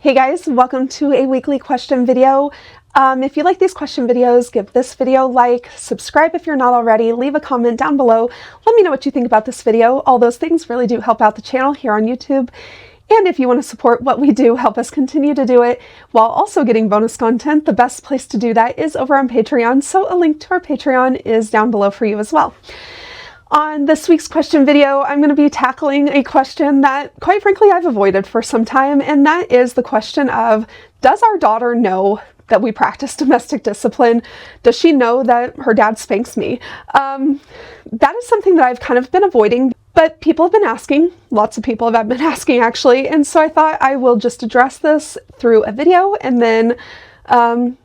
Hey guys, welcome to a weekly question video. If you like these question videos, give this video a like, subscribe if you're not already, leave a comment down below. Let me know what you think about this video. All those things really do help out the channel here on YouTube. And if you want to support what we do, help us continue to do it while also getting bonus content, the best place to do that is over on Patreon. So a link to our Patreon is down below for you as well. On this week's question video, I'm going to be tackling a question that, quite frankly, I've avoided for some time, and that is the question of, does our daughter know that we practice domestic discipline? Does she know that her dad spanks me? That is something that I've kind of been avoiding, but people have been asking. Lots of people have been asking, actually, and so I thought I will just address this through a video and then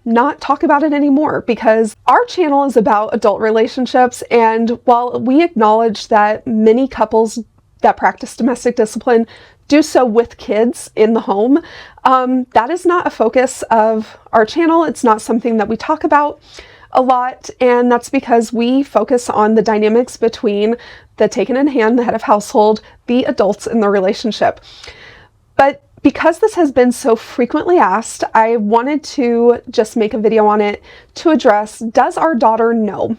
not talk about it anymore, because our channel is about adult relationships, and while we acknowledge that many couples that practice domestic discipline do so with kids in the home, that is not a focus of our channel. It's not something that we talk about a lot, and that's because we focus on the dynamics between the taken in hand, the head of household, the adults in the relationship. But because this has been so frequently asked, I wanted to just make a video on it to address, does our daughter know?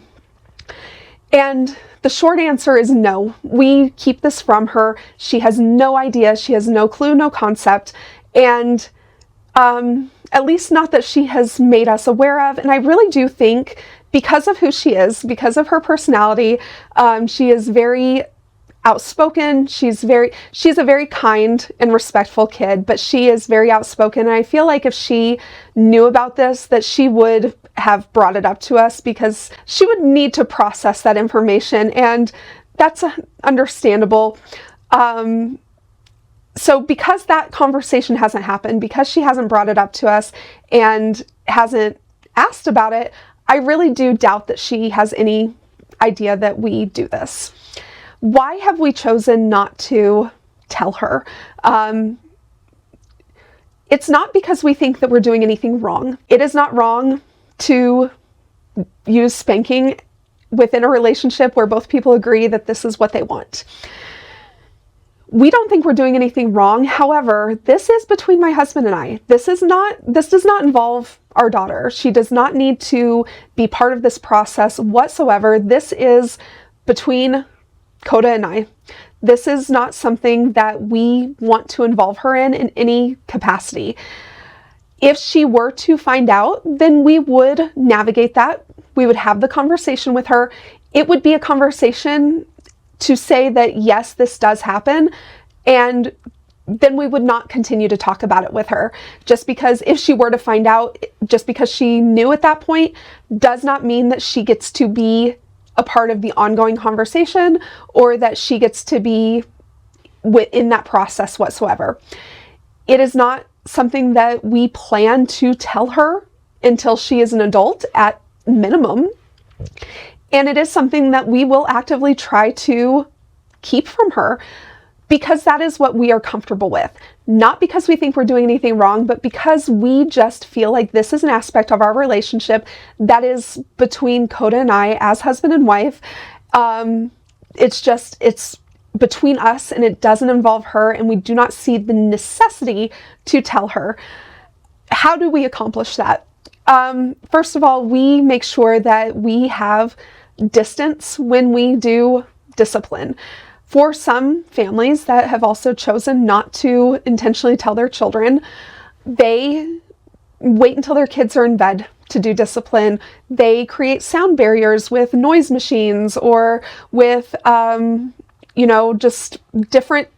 And the short answer is no. We keep this from her. She has no idea. She has no clue, no concept. And at least not that she has made us aware of. And I really do think, because of who she is, because of her personality, she is very outspoken. She's a very kind and respectful kid, but she is very outspoken. And I feel like if she knew about this, that she would have brought it up to us, because she would need to process that information, and that's understandable. So because that conversation hasn't happened, because she hasn't brought it up to us and hasn't asked about it, I really do doubt that she has any idea that we do this. Why have we chosen not to tell her? It's not because we think that we're doing anything wrong. It is not wrong to use spanking within a relationship where both people agree that this is what they want. We don't think we're doing anything wrong. However, this is between my husband and I. This does not involve our daughter. She does not need to be part of this process whatsoever. This is between Coda and I. This is not something that we want to involve her in any capacity. If she were to find out, then we would navigate that. We would have the conversation with her. It would be a conversation to say that, yes, this does happen, and then we would not continue to talk about it with her. Just because if she were to find out, just because she knew at that point, does not mean that she gets to be a part of the ongoing conversation, or that she gets to be within that process whatsoever. It is not something that we plan to tell her until she is an adult at minimum. And it is something that we will actively try to keep from her, because that is what we are comfortable with. Not because we think we're doing anything wrong, but because we just feel like this is an aspect of our relationship that is between Coda and I as husband and wife. It's between us, and it doesn't involve her, and we do not see the necessity to tell her. How do we accomplish that? First of all, we make sure that we have distance when we do discipline. For some families that have also chosen not to intentionally tell their children, they wait until their kids are in bed to do discipline. They create sound barriers with noise machines, or with, just different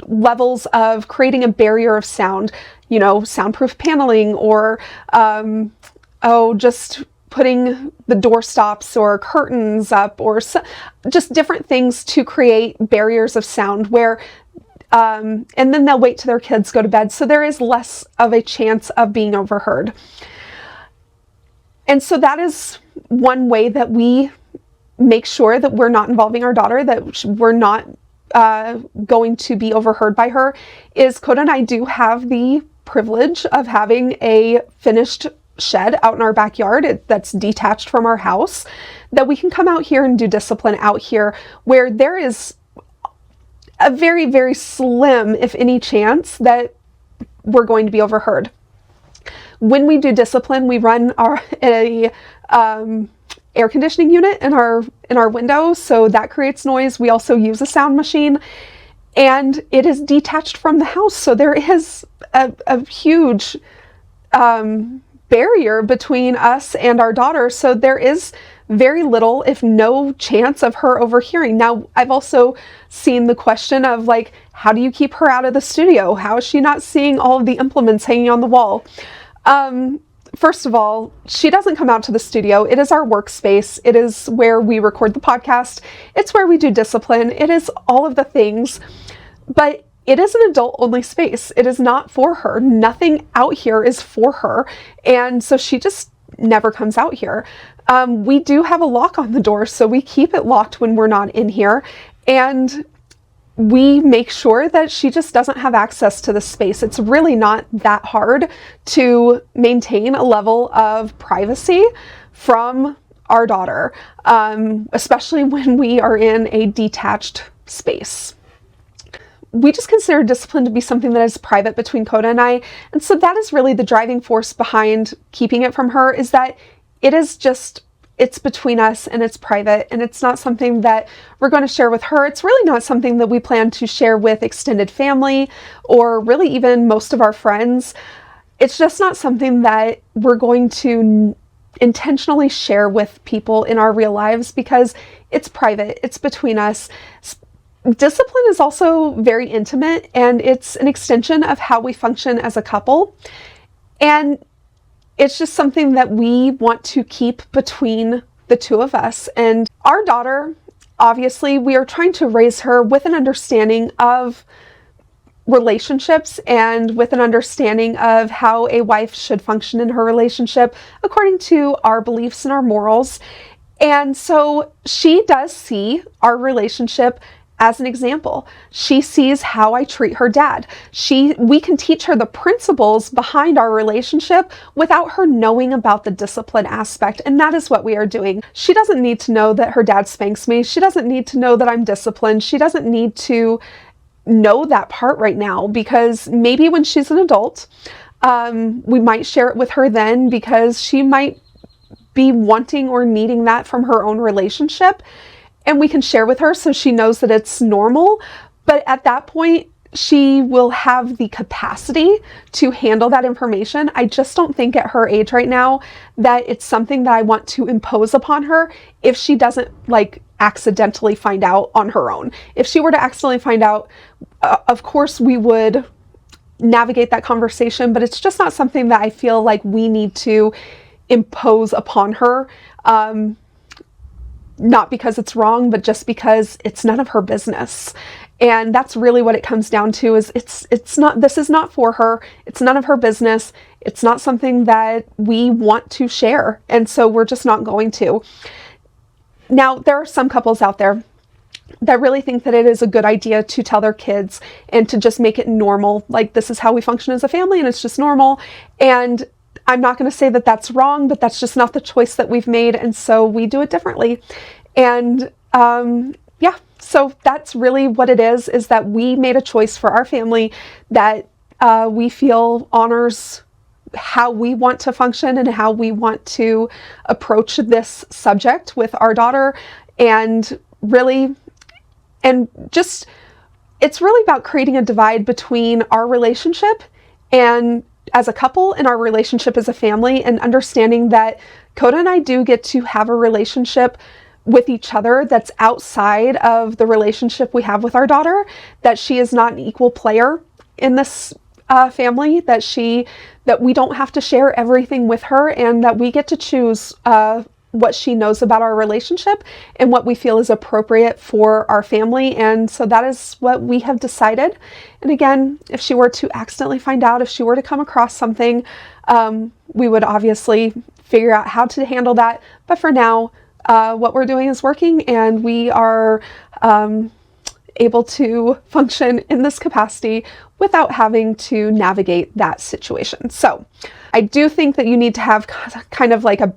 levels of creating a barrier of sound, soundproof paneling, or, just putting the door stops or curtains up, or just different things to create barriers of sound where, and then they'll wait till their kids go to bed. So there is less of a chance of being overheard. And so that is one way that we make sure that we're not involving our daughter, that we're not going to be overheard by her, is Coda and I do have the privilege of having a finished shed out in our backyard that's detached from our house, that we can come out here and do discipline out here, where there is a very, very slim, if any, chance that we're going to be overheard. When we do discipline, we run air conditioning unit in our window, so that creates noise. We also use a sound machine, and it is detached from the house, so there is a huge barrier between us and our daughter, so there is very little, if no chance of her overhearing. Now, I've also seen the question of, like, how do you keep her out of the studio? How is she not seeing all of the implements hanging on the wall? First of all, she doesn't come out to the studio. It is our workspace. It is where we record the podcast. It's where we do discipline. It is all of the things, but it is an adult-only space. It is not for her. Nothing out here is for her, and so she just never comes out here. We do have a lock on the door, so we keep it locked when we're not in here, and we make sure that she just doesn't have access to the space. It's really not that hard to maintain a level of privacy from our daughter, especially when we are in a detached space. We just consider discipline to be something that is private between Coda and I, and so that is really the driving force behind keeping it from her, is that it's between us and it's private, and it's not something that we're going to share with her. It's really not something that we plan to share with extended family or really even most of our friends. It's just not something that we're going to intentionally share with people in our real lives because it's private. It's between us. Discipline is also very intimate, and it's an extension of how we function as a couple. And it's just something that we want to keep between the two of us. And our daughter, obviously, we are trying to raise her with an understanding of relationships and with an understanding of how a wife should function in her relationship according to our beliefs and our morals. And so she does see our relationship as an example. She sees how I treat her dad. We can teach her the principles behind our relationship without her knowing about the discipline aspect, and that is what we are doing. She doesn't need to know that her dad spanks me. She doesn't need to know that I'm disciplined. She doesn't need to know that part right now, because maybe when she's an adult, we might share it with her then, because she might be wanting or needing that from her own relationship. And we can share with her so she knows that it's normal. But at that point, she will have the capacity to handle that information. I just don't think at her age right now that it's something that I want to impose upon her if she doesn't accidentally find out on her own. If she were to accidentally find out, of course we would navigate that conversation, but it's just not something that I feel like we need to impose upon her. Not because it's wrong, but just because it's none of her business. And that's really what it comes down to, is this is not for her. It's none of her business. It's not something that we want to share. And so we're just not going to. Now, there are some couples out there that really think that it is a good idea to tell their kids and to just make it normal. Like, this is how we function as a family and it's just normal. And I'm not going to say that that's wrong, but that's just not the choice that we've made, and so we do it differently. And yeah, so that's really what it is that we made a choice for our family that we feel honors how we want to function and how we want to approach this subject with our daughter. And it's really about creating a divide between our relationship and as a couple and our relationship as a family, and understanding that Coda and I do get to have a relationship with each other that's outside of the relationship we have with our daughter, that she is not an equal player in this family, that we don't have to share everything with her, and that we get to choose what she knows about our relationship and what we feel is appropriate for our family. And so that is what we have decided. And again, if she were to accidentally find out, if she were to come across something, we would obviously figure out how to handle that. But for now, what we're doing is working, and we are able to function in this capacity without having to navigate that situation. So I do think that you need to have kind of like a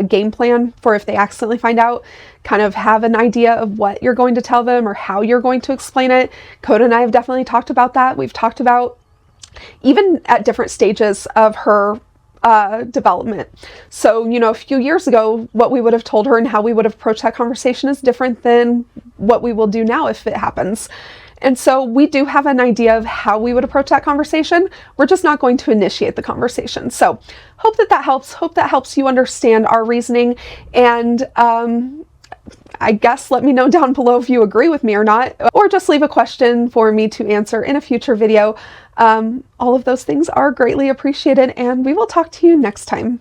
game plan for if they accidentally find out, kind of have an idea of what you're going to tell them or how you're going to explain it. Coda and I have definitely talked about that. We've talked about even at different stages of her development. So, you know, a few years ago, what we would have told her and how we would have approached that conversation is different than what we will do now if it happens. And so we do have an idea of how we would approach that conversation. We're just not going to initiate the conversation. So hope that helps. Hope that helps you understand our reasoning. And I guess let me know down below if you agree with me or not, or just leave a question for me to answer in a future video. All of those things are greatly appreciated, and we will talk to you next time.